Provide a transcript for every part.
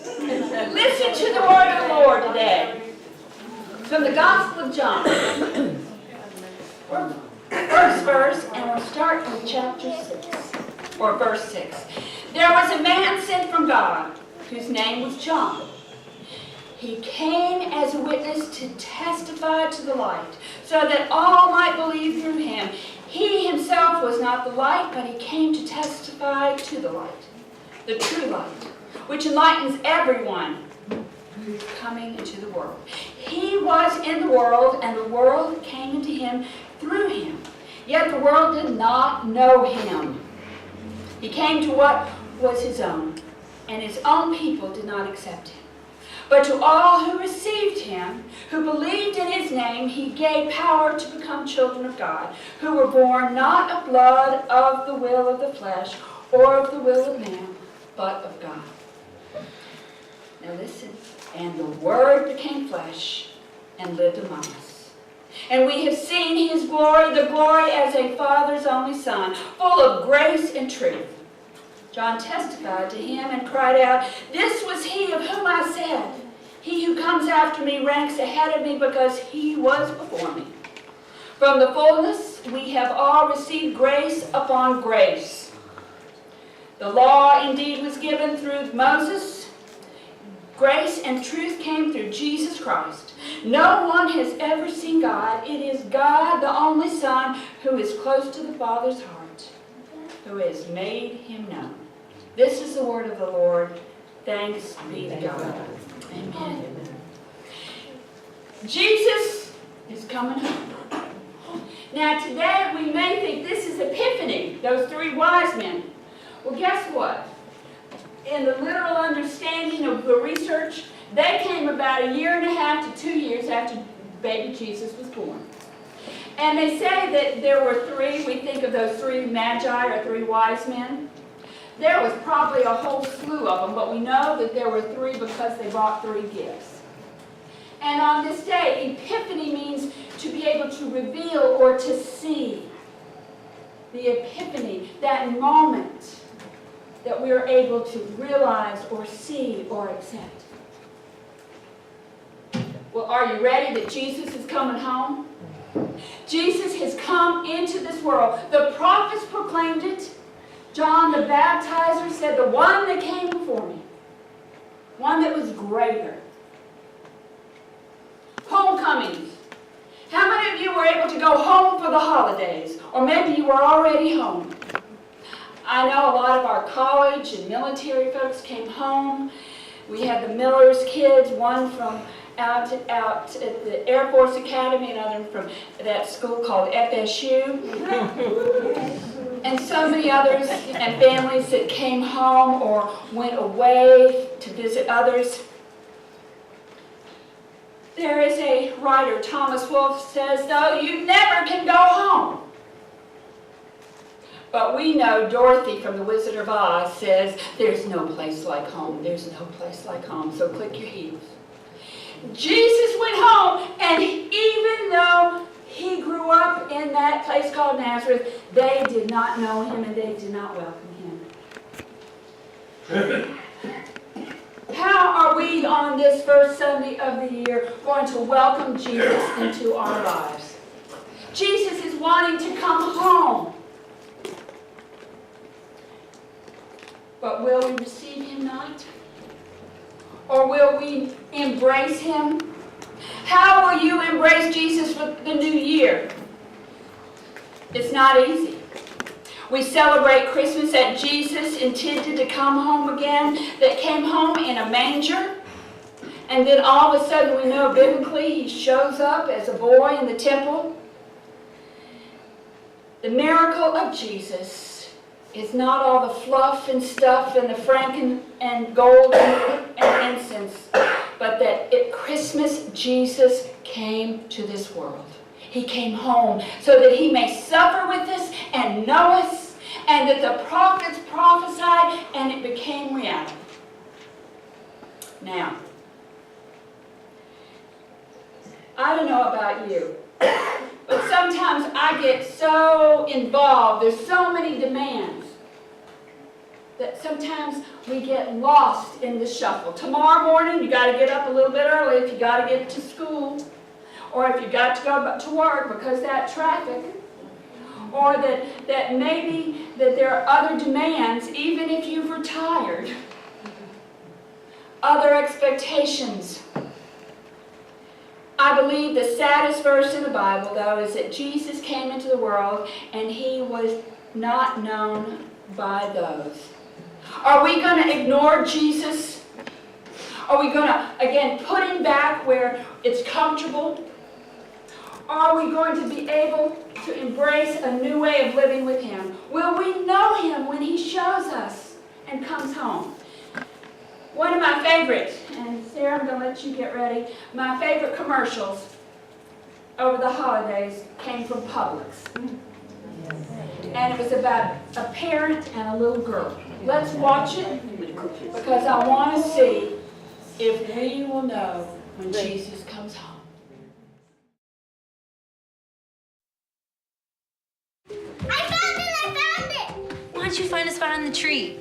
Listen to the word of the Lord today. From the Gospel of John. First verse, and we'll start with chapter 6, or verse 6. There was a man sent from God, whose name was John. He came as a witness to testify to the light, so that all might believe through him. He himself was not the light, but he came to testify to the light, the true light, which enlightens everyone who is coming into the world. He was in the world, and the world came into him through him. Yet the world did not know him. He came to what was his own, and his own people did not accept him. But to all who received him, who believed in his name, he gave power to become children of God, who were born not of blood, of the will of the flesh, or of the will of man, but of God. Now listen. And the Word became flesh and lived among us. And we have seen his glory, the glory as a Father's only Son, full of grace and truth. John testified to him and cried out, "This was he of whom I said, he who comes after me ranks ahead of me because he was before me." From the fullness we have all received grace upon grace. The law indeed was given through Moses. Grace and truth came through Jesus Christ. No one has ever seen God. It is God, the only Son, who is close to the Father's heart, who has made him known. This is the word of the Lord. Thanks be to God. Amen. Jesus is coming home. Now today we may think this is Epiphany, those three wise men. Well, guess what? In the literal understanding of the research, they came about 1.5 to 2 years after baby Jesus was born. And they say that there were three, we think of those three magi or three wise men. There was probably a whole slew of them, but we know that there were three because they brought three gifts. And on this day, Epiphany means to be able to reveal or to see. The Epiphany, that moment that we are able to realize or see or accept. Well, are you ready that Jesus is coming home? Jesus has come into this world. The prophets proclaimed it. John the baptizer said, "The one that came before me, one that was greater." Homecomings. How many of you were able to go home for the holidays? Or maybe you were already home. I know a lot of our college and military folks came home. We had the Miller's kids, one from out at the Air Force Academy, another from that school called FSU. And so many others and families that came home or went away to visit others. There is a writer, Thomas Wolfe, says, though you never can go home. But we know Dorothy from The Wizard of Oz says, there's no place like home. There's no place like home. So click your heels. Jesus went home, and even though he grew up in that place called Nazareth, they did not know him and they did not welcome him. How are we on this first Sunday of the year going to welcome Jesus into our lives? Jesus is wanting to come home. But will we receive him not? Or will we embrace him? How will you embrace Jesus for the new year? It's not easy. We celebrate Christmas that Jesus intended to come home again, that came home in a manger. And then all of a sudden we know biblically he shows up as a boy in the temple. The miracle of Jesus is not all the fluff and stuff and the frank and gold and incense, but that at Christmas Jesus came to this world. He came home so that he may suffer with us and know us, and that the prophets prophesied and it became reality. Now, I don't know about you, but sometimes I get so involved. There's so many demands. that sometimes we get lost in the shuffle. Tomorrow morning, you got to get up a little bit early if you got to get to school, or if you got to go to work because of that traffic, or that maybe that there are other demands, even if you've retired, other expectations. I believe the saddest verse in the Bible, though, is that Jesus came into the world and he was not known by those. Are we going to ignore Jesus? Are we going to, again, put him back where it's comfortable? Are we going to be able to embrace a new way of living with him? Will we know him when he shows us and comes home? One of my favorite, and Sarah, I'm going to let you get ready, my favorite commercials over the holidays came from Publix. And it was about a parent and a little girl. Let's watch it because I want to see if we will know when Jesus comes home. I found it! Why don't you find a spot on the tree?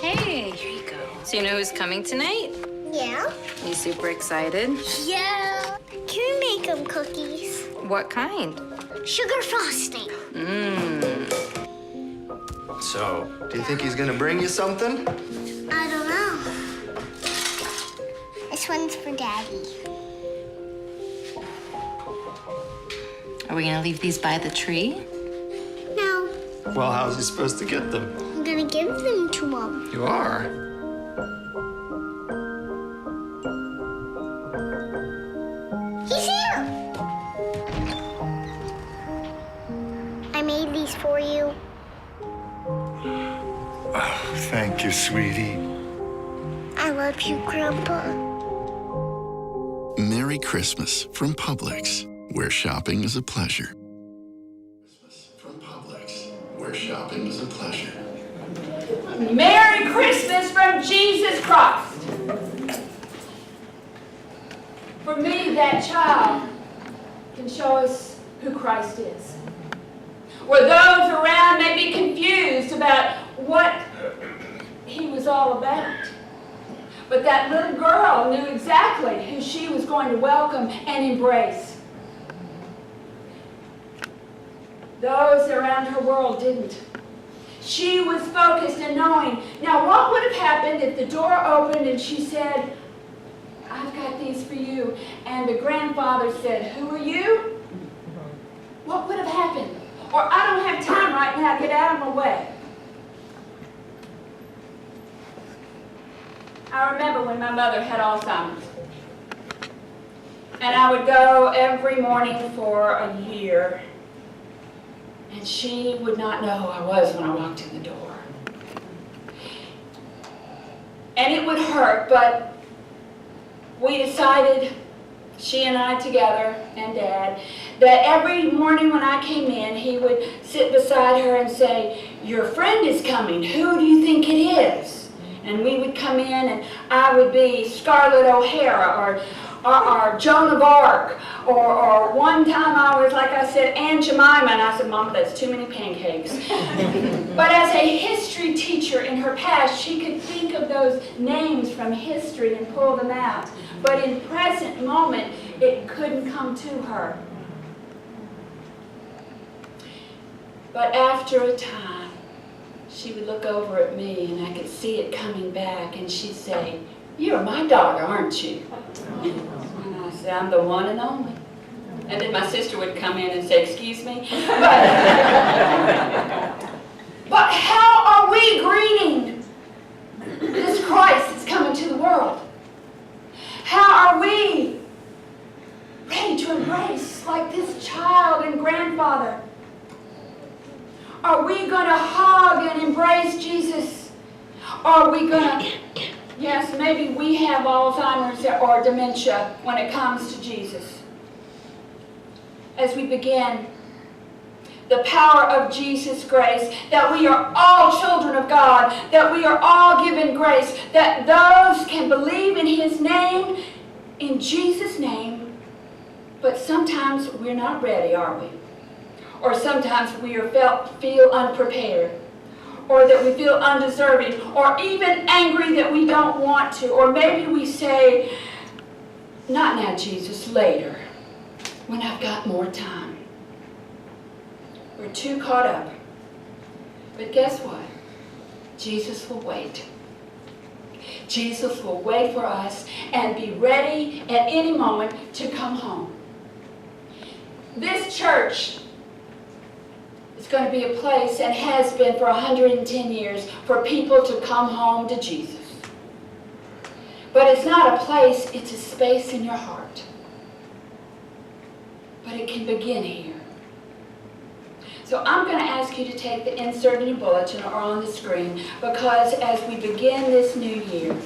Hey, here you go. So you know who's coming tonight? Yeah? You super excited? Yeah. Can we make them cookies? What kind? Sugar frosting. So, do you think he's gonna bring you something? I don't know. This one's for Daddy. Are we gonna leave these by the tree? No, Well, how's he supposed to get them? I'm gonna give them to him. You are? He's here! I made these for you. Oh, thank you, sweetie. I love you, Grandpa. Merry Christmas from Publix, where shopping is a pleasure. Christmas from Publix, where shopping is a pleasure. Merry Christmas from Jesus Christ. For me, that child can show us who Christ is. Where those around may be confused about what he was all about. But that little girl knew exactly who she was going to welcome and embrace. Those around her world didn't. She was focused in knowing. Now, what would have happened if the door opened and she said, I've got these for you, and the grandfather said, who are you? What would have happened? Or, I don't have time right now, get out of my way. I remember when my mother had Alzheimer's. And I would go every morning for a year. And she would not know who I was when I walked in the door. And it would hurt, but we decided, she and I together, and Dad, that every morning when I came in, he would sit beside her and say, your friend is coming. Who do you think it is? And we would come in, and I would be Scarlett O'Hara, or Joan of Arc, or one time I was, like I said, Aunt Jemima, and I said, Mom, that's too many pancakes. But as a history teacher in her past, she could think of those names from history and pull them out. But in present moment, it couldn't come to her. But after a time, she would look over at me, and I could see it coming back, and she'd say, you're my daughter, aren't you? And I said, I'm the one and only. And then my sister would come in and say, excuse me? But how are we greeting this Christ that's coming to the world? How are we ready to embrace like this child and grandfather? Are we going to hug and embrace Jesus? Are we going to, yes, maybe we have Alzheimer's or dementia when it comes to Jesus. As we begin, the power of Jesus' grace, that we are all children of God, that we are all given grace, that those can believe in his name, in Jesus' name, but sometimes we're not ready, are we? Or sometimes we feel unprepared. or that we feel undeserving, or even angry that we don't want to, or maybe we say, not now, Jesus, later, when I've got more time. We're too caught up. But guess what? Jesus will wait. Jesus will wait for us and be ready at any moment to come home. This church is going to be a place, and has been for 110 years, for people to come home to Jesus. But it's not a place, it's a space in your heart. But it can begin here. So I'm going to ask you to take the insert in your bulletin or on the screen, because as we begin this new year,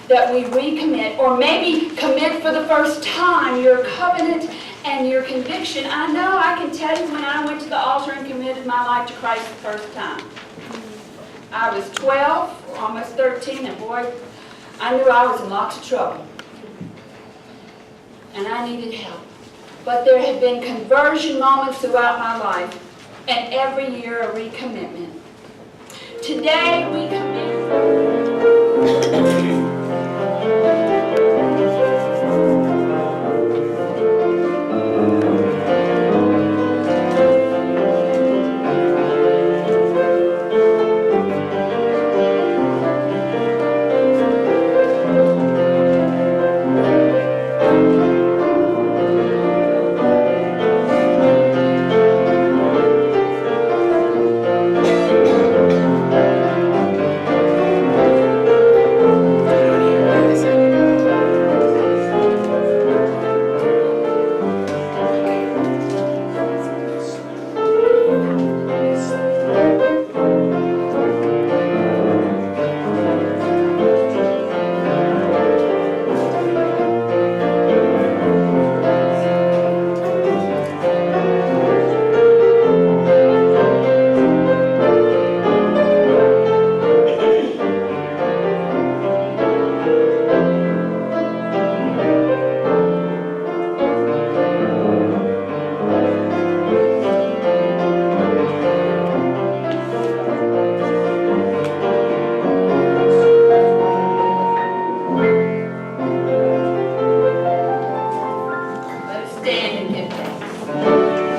that we recommit, or maybe commit for the first time, your covenant and your conviction. I know I can tell you when I went to the altar and committed my life to Christ the first time. I was 12, or almost 13, and boy, I knew I was in lots of trouble. And I needed help. But there have been conversion moments throughout my life, and every year a recommitment. Today we commit.